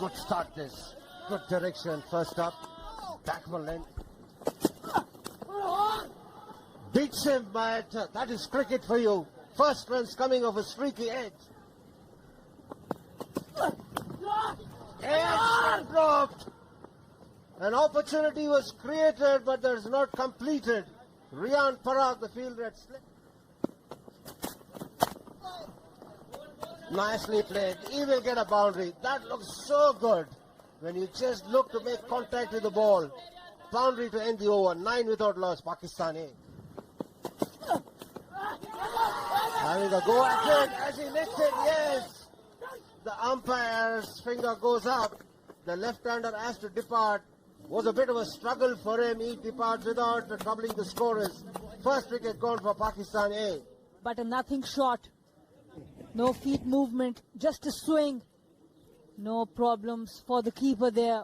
good start this. Good direction. First up. Backward length. Beats him, but that is cricket for you. First runs coming off a streaky edge. Edge dropped. An opportunity was created, but there's not completed. Rian Parag, the fielder at slip. Nicely played. He will get a boundary. That looks so good when you just look to make contact with the ball. Boundary to end the over. 9 without loss. Pakistan A. Having a go at it as he lifts it. Yes. The umpire's finger goes up. The left-hander has to depart. Was a bit of a struggle for him. He departs without troubling the scorers. First wicket gone for Pakistan A. But a nothing shot. No feet movement, just a swing. No problems for the keeper there.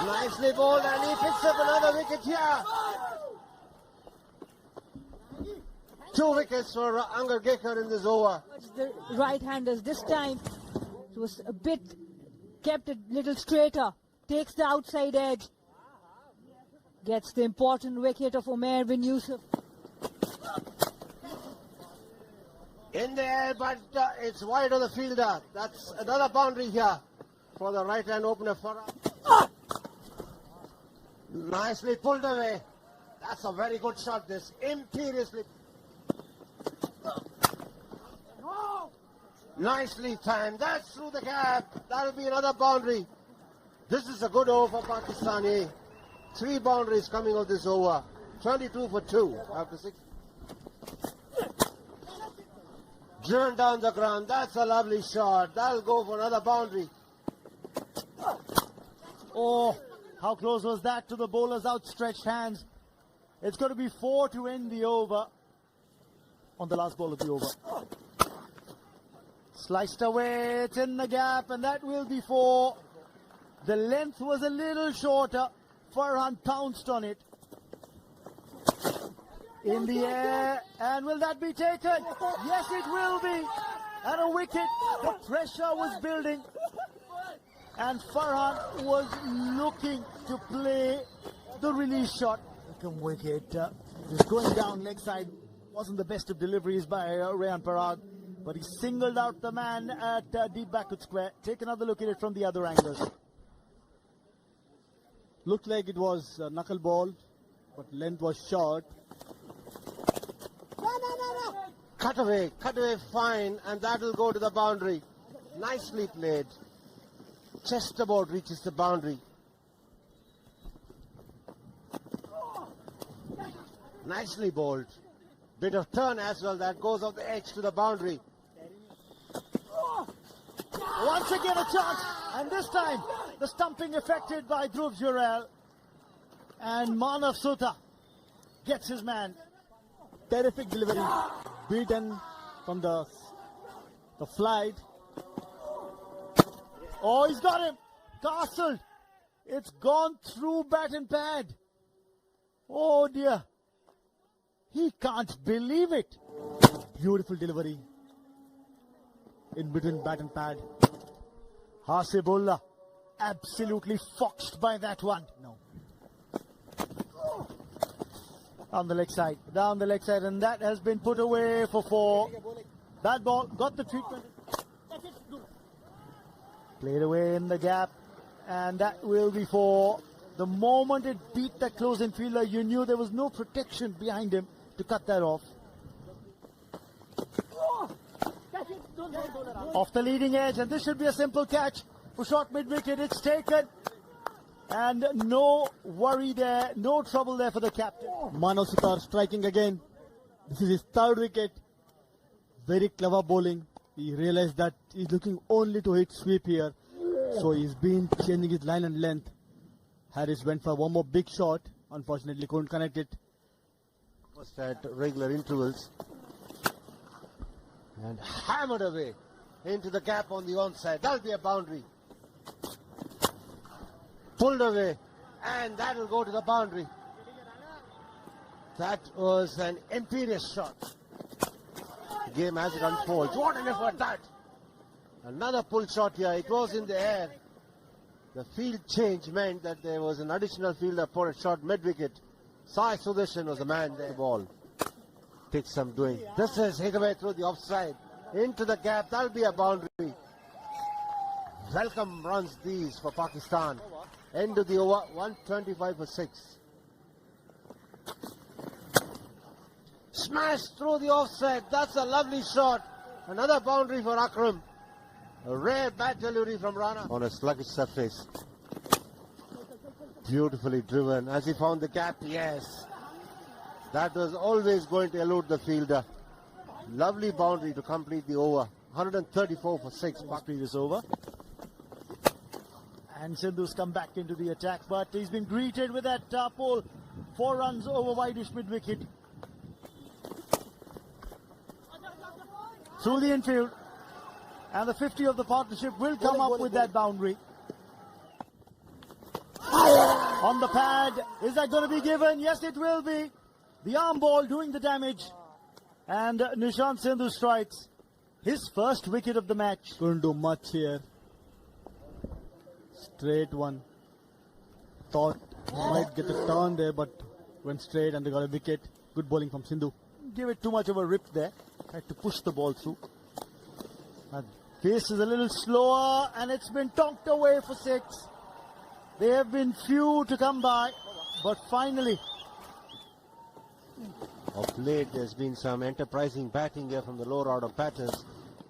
Nicely bowled, and he picks up another wicket here. 2 wickets for Angar Gekar in this over. The right-handers this time, it was a bit, kept a little straighter. Takes the outside edge. Gets the important wicket of Umair bin Yusuf. In the air, but it's wide of the fielder. That's another boundary here for the right-hand opener. Nicely pulled away. That's a very good shot, this. Imperiously. Nicely timed. That's through the gap. That'll be another boundary. This is a good over for Pakistan A. 3 boundaries coming of this over. 22 for 2 after 6. Driven down the ground. That's a lovely shot. That'll go for another boundary. Oh, how close was that to the bowler's outstretched hands. It's going to be 4 to end the over on the last ball of the over. Sliced away, it's in the gap, and that will be 4. The length was a little shorter. Farhan pounced on it. In the air, and will that be taken? Yes, it will be. And a wicket. The pressure was building, and Farhan was looking to play the release shot. Welcome wicket. Just going down leg side. Wasn't the best of deliveries by Rian Parag, but he singled out the man at deep backward square. Take another look at it from the other angles. Looked like it was a knuckle ball, but length was short. Cut away fine, and that will go to the boundary. Nicely played. Just about reaches the boundary. Nicely bowled. Bit of turn as well, that goes off the edge to the boundary. Once again a chance, and this time the stumping affected by Dhruv Jurel, and Manav Sudha gets his man. Terrific delivery, beaten from the flight. Oh, he's got him, castled. It's gone through bat and pad. Oh dear, he can't believe it. Beautiful delivery in between bat and pad. Hasibullah absolutely foxed by that one. No. Down the leg side, and that has been put away for 4. That ball got the treatment. Played away in the gap, and that will be 4. The moment it beat the close-in fielder, you knew there was no protection behind him to cut that off. Off the leading edge, and this should be a simple catch for short mid-wicket. It's taken, and no worry there, no trouble there for the captain. Manav Sudha striking again. This is his 3rd wicket. Very clever bowling. He realized that he's looking only to hit sweep here, so he's been changing his line and length. Harris went for one more big shot. Unfortunately, couldn't connect it. First at regular intervals. And hammered away into the gap on the onside. That'll be a boundary. Pulled away, and that'll go to the boundary. That was an imperious shot. The game as it unfolds. What an effort that! Another pull shot here. It was in the air. The field change meant that there was an additional fielder for a shot mid-wicket. Sai Sudarshan was the man there. Ball takes some doing. This is hit away through the offside. Into the gap. That'll be a boundary. Welcome runs these for Pakistan. End of the over. 125 for 6. Smashed through the offside. That's a lovely shot. Another boundary for Akram. A rare bat delivery from Rana on a sluggish surface. Beautifully driven. As he found the gap, yes. That was always going to elude the fielder. Lovely boundary to complete the over. 134 for 6. Speed is over. And Sindhu's come back into the attack, but he's been greeted with that pole. 4 runs over wideish mid-wicket. Through the infield. And the 50 of the partnership will come up with that boundary. On the pad. Is that going to be given? Yes, it will be. The arm ball doing the damage. And Nishant Sindhu strikes his first wicket of the match. Couldn't do much here. Straight one. Thought he might get a turn there, but went straight and they got a wicket. Good bowling from Sindhu. Gave it too much of a rip there. Had to push the ball through. And pace is a little slower and it's been tonked away for 6. They have been few to come by, but finally. Of late, there's been some enterprising batting here from the lower order batters.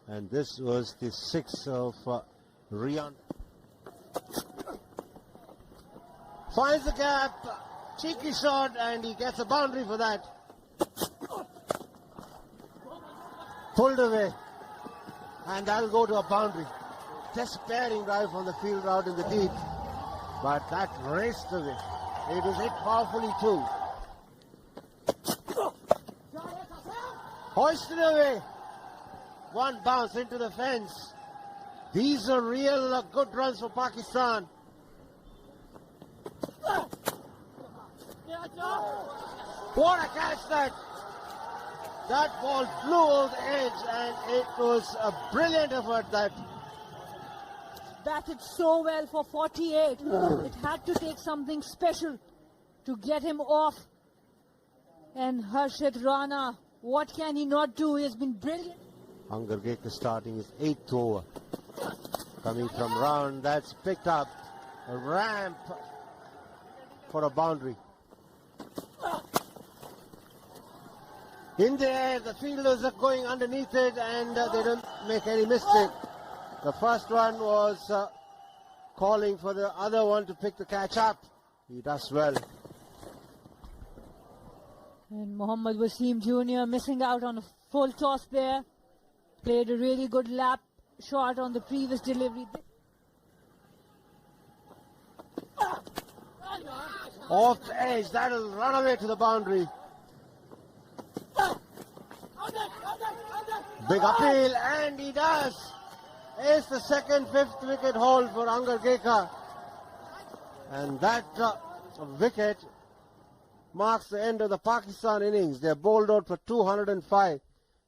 And this was the 6 of Rian. Finds the gap. Cheeky shot and he gets a boundary for that. Pulled away. And that'll go to a boundary. Despairing drive from the field out in the deep. But that raced away. It was hit powerfully too. Hoisted away. One bounce into the fence. These are real good runs for Pakistan. What a catch that! That ball flew over the edge and it was a brilliant effort that. Batted so well for 48. It had to take something special to get him off. And Harshit Rana, what can he not do? He has been brilliant. Angargekar starting his 8th over. Coming from round, that's picked up. A ramp for a boundary. In the air, the fielders are going underneath it and they don't make any mistake. The first one was calling for the other one to pick the catch up. He does well. And Mohammad Wasim Jr. missing out on a full toss there. Played a really good lap shot on the previous delivery. Off the edge, that'll run away to the boundary. Big appeal, and he does. It's the second, 5th wicket haul for Angargekar. And that wicket marks the end of the Pakistan innings. They're bowled out for 205.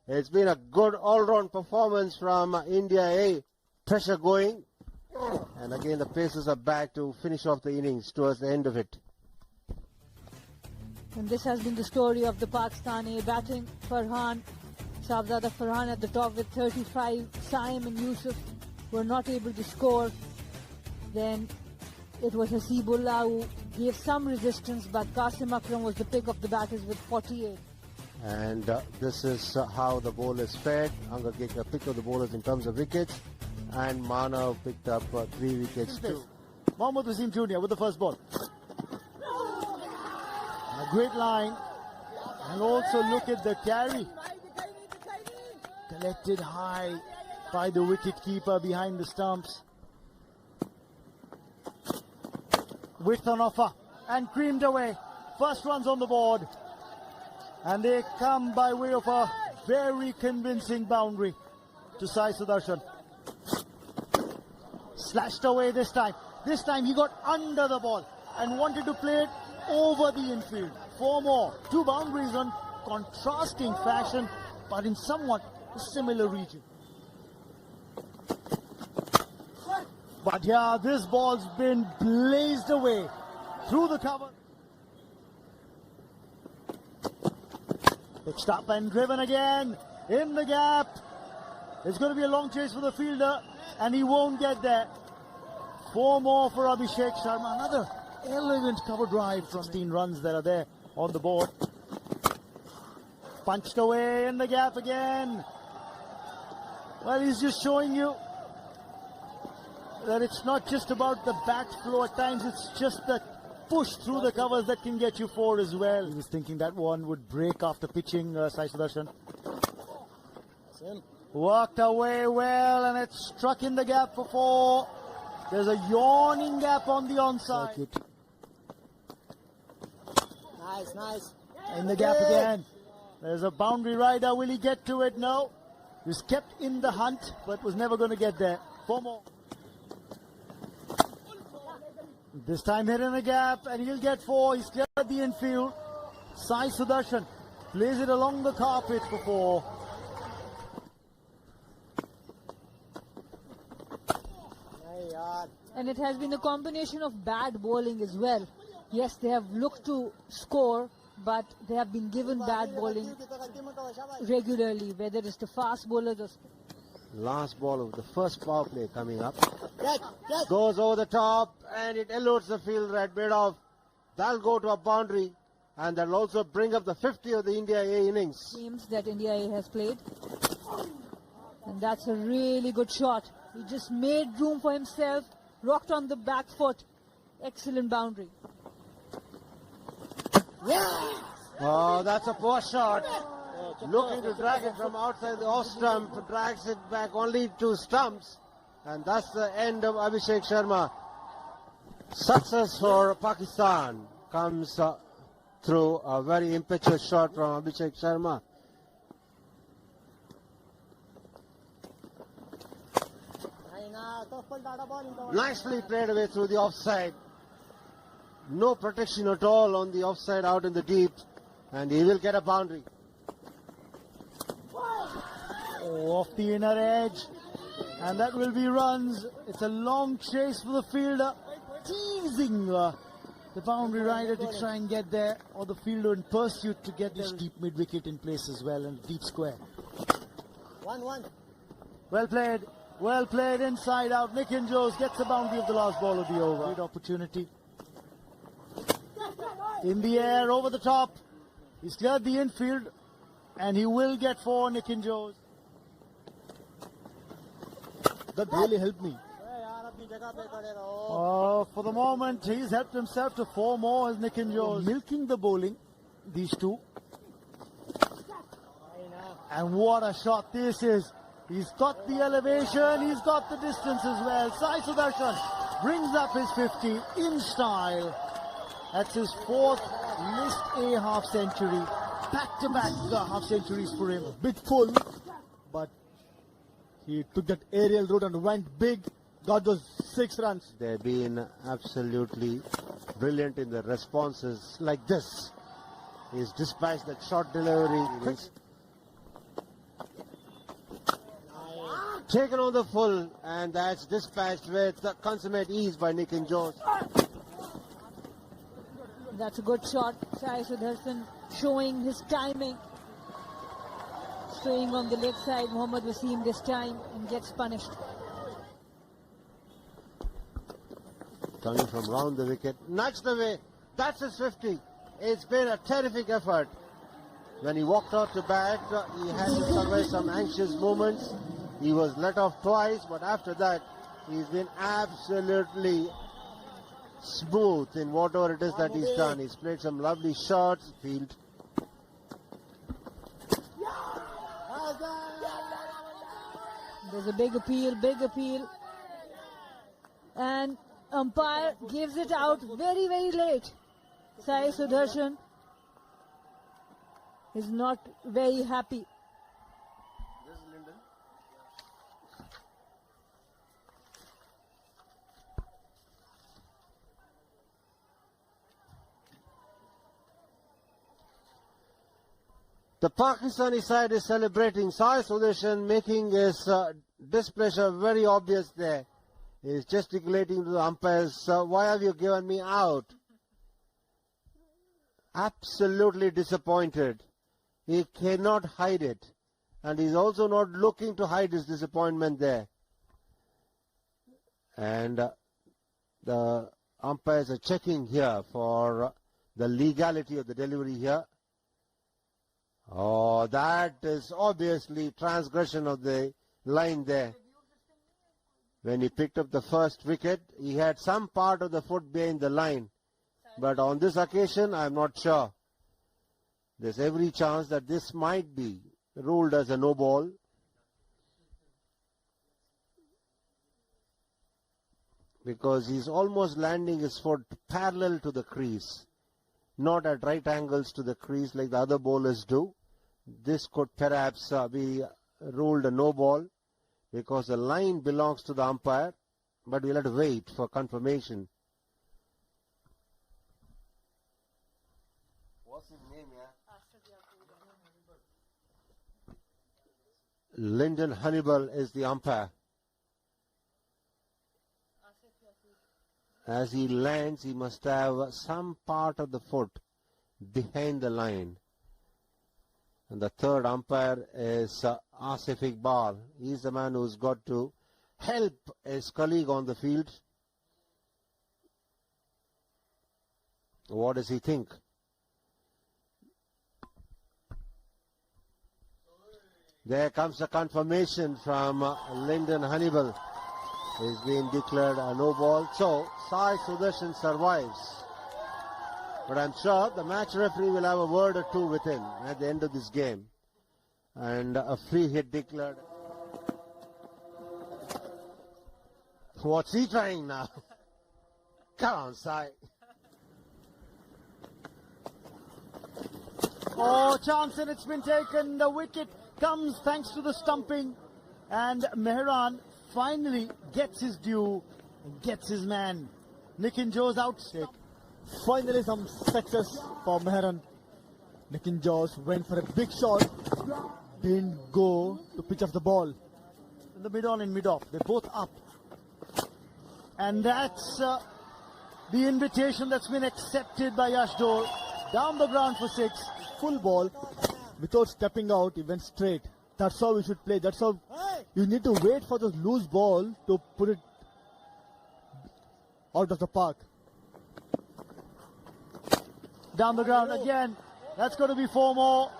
It's been a good all-round performance from India A. Pressure going. And again, the Pacers are back to finish off the innings towards the end of it. And this has been the story of the Pakistani batting. Farhan, Shahzada Farhan at the top with 35. Saim and Yusuf were not able to score. Then it was Hasibullah who gave some resistance, but Qasim Akram was the pick of the batters with 48. And this is how the bowlers fared. Angargekar picked up the bowlers in terms of wickets. And Manav picked up 3 wickets too. Mohammad Wasim Jr. with the first ball. A great line. And also look at the carry. Collected high by the wicket-keeper behind the stumps. Width on offer. And creamed away. First runs on the board. And they come by way of a very convincing boundary to Sai Sudarshan. Slashed away this time. This time he got under the ball and wanted to play it over the infield. 4 more. 2 boundaries on contrasting fashion, but in somewhat a similar region. But yeah, this ball's been blazed away through the cover. Pitched up and driven again in the gap. It's going to be a long chase for the fielder, and he won't get there. 4 more for Abhishek Sharma. Another elegant cover drive from 16 runs that are there on the board. Punched away in the gap again. Well, he's just showing you that it's not just about the bat flow at times, it's just the push through the covers that can get you 4 as well. He was thinking that one would break after pitching, Sai Sudarshan. Worked away well, and it struck in the gap for 4. There's a yawning gap on the onside. Nice. In the gap again. There's a boundary rider. Will he get to it? No. He was kept in the hunt, but was never going to get there. 4 more. This time hit in the gap, and he'll get 4. He's cleared the infield. Sai Sudarshan plays it along the carpet for 4. And it has been a combination of bad bowling as well. Yes, they have looked to score, but they have been given bad bowling regularly, whether it's the fast bowlers or... Last ball of the first power play coming up. Goes over the top, and it eludes the fielder at mid-off. That'll go to a boundary, and that'll also bring up the 50 of the India A innings. Teams that India A has played. And that's a really good shot. He just made room for himself, rocked on the back foot. Excellent boundary. Oh, that's a poor shot. Looking to drag it from outside the off stump, drags it back only 2 stumps. And that's the end of Abhishek Sharma. Success for Pakistan comes through a very impetuous shot from Abhishek Sharma. Nicely played away through the offside. No protection at all on the offside out in the deep. And he will get a boundary. Oh, off the inner edge. And that will be runs. It's a long chase for the fielder. Teasing the boundary rider to try and get there. Or the fielder in pursuit to get this deep mid-wicket in place as well. And deep square. 1-1. Well played. Well played inside out. Nikhil Jose gets the boundary of the last ball of the over. Great opportunity. In the air, over the top. He's cleared the infield. And he will get 4, Nikhil Jose. That really helped me. For the moment, he's helped himself to 4 more as Nikhil Jose. Milking the bowling, these 2. And what a shot this is. He's got the elevation, he's got the distance as well. Sai Sudarshan brings up his 50 in style. That's his 4th list A half century. Back-to-back half centuries for him. Bit full, but he took that aerial route and went big. Got those 6 runs. They've been absolutely brilliant in the responses like this. He's dispatched that short delivery. Taken on the full, and that's dispatched with consummate ease by Nikhil Jose. That's a good shot. Sai Sudarshan showing his timing. Staying on the leg side, Mohammad Wasim this time, and gets punished. Coming from round the wicket, nudged away. That's his 50. It's been a terrific effort. When he walked out to bat, he had to survive some anxious moments. He was let off twice, but after that, he's been absolutely smooth in whatever it is that he's done. He's played some lovely shots. Field. There's a big appeal. And umpire gives it out very, very late. Sai Sudarshan is not very happy. The Pakistani side is celebrating. Sai Sudarshan making his displeasure very obvious there. He's gesticulating to the umpires, why have you given me out? Absolutely disappointed. He cannot hide it. And he's also not looking to hide his disappointment there. And the umpires are checking here for the legality of the delivery here. Oh, that is obviously transgression of the line there. When he picked up the first wicket, he had some part of the foot behind the line. But on this occasion, I'm not sure. There's every chance that this might be ruled as a no ball. Because he's almost landing his foot parallel to the crease, not at right angles to the crease like the other bowlers do. This could perhaps be ruled a no ball because the line belongs to the umpire, but we'll have to wait for confirmation. What's his name, yeah? Lyndon Hannibal is the umpire. As he lands, he must have some part of the foot behind the line. And the third umpire is Asif Iqbal. He's the man who's got to help his colleague on the field. What does he think? There comes a confirmation from Lyndon Hannibal. He's been declared a no ball. So Sai Sudarshan survives. But I'm sure the match referee will have a word or two with him at the end of this game. And a free hit declared. What's he trying now? Come on, Sai. Oh, chance, and it's been taken. The wicket comes thanks to the stumping. And Mehran finally gets his due and gets his man. Nitin Jo's outstake. Finally some success for Mehran. Nitin Jos went for a big shot. Didn't go to pitch off the ball. In the mid-on and mid-off. They're both up. And that's the invitation that's been accepted by Yash Dole. Down the ground for 6. Full ball. Without stepping out, he went straight. That's how we should play. That's how you need to wait for the loose ball to put it out of the park. Down the ground again. That's going to be 4 more.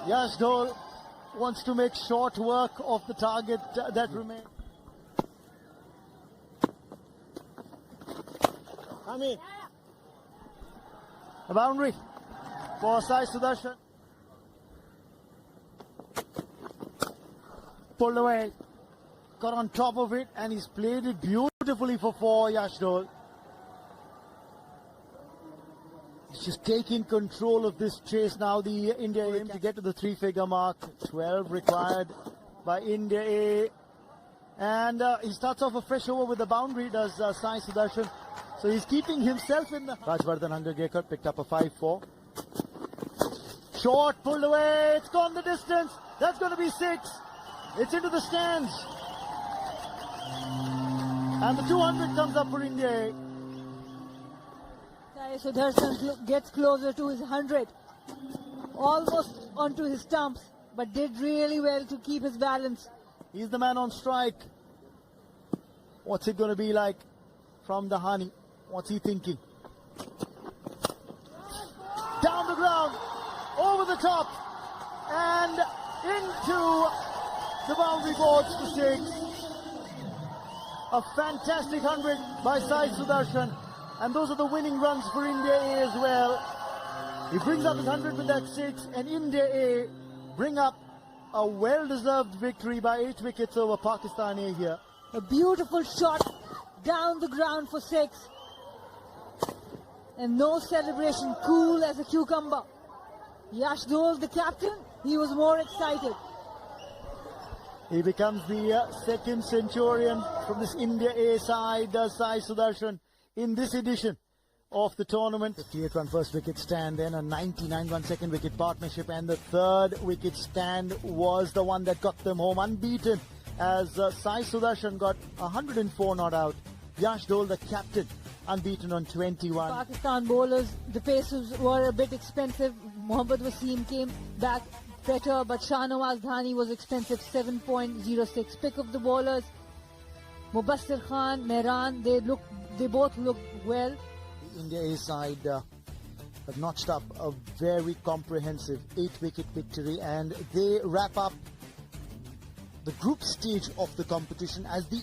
Yash Dole wants to make short work of the target that remains. Come in. A boundary for Sai Sudarshan. Pulled away. Got on top of it and he's played it beautifully for 4, Yash Dole. He's just taking control of this chase now. The India aim to get to the 3-figure mark. 12 required by India A. And he starts off a fresh over with the boundary, does Sai Sudarshan. So he's keeping himself in the... Rajvardhan Hangargekar picked up a 5-4. Short, pulled away. It's gone the distance. That's going to be 6. It's into the stands. And the 200 comes up for India A. Sai Sudarshan gets closer to his 100. Almost onto his stumps, but did really well to keep his balance. He's the man on strike. What's it going to be like from the Hani? What's he thinking? Down the ground, over the top, and into the boundary boards to 6. A fantastic 100 by Sai Sudarshan. And those are the winning runs for India A as well. He brings up his 100 with that 6, and India A bring up a well-deserved victory by 8 wickets over Pakistan A here. A beautiful shot down the ground for 6. And no celebration, cool as a cucumber. Yash Dole, the captain, he was more excited. He becomes the second centurion from this India A side, Sai Sudarshan, in this edition of the tournament. 58-run first wicket stand, then a 99-run second wicket partnership, and the third wicket stand was the one that got them home unbeaten as Sai Sudarshan got 104 not out. Yash Dole, the captain, unbeaten on 21. Pakistan bowlers, the paces were a bit expensive. Mohammad Wasim came back better, but Shahnawaz Dhani was expensive, 7.06. Pick of the bowlers, Mubassir Khan, Mehran, they both look well. The India A side have notched up a very comprehensive 8-wicket victory, and they wrap up the group stage of the competition as the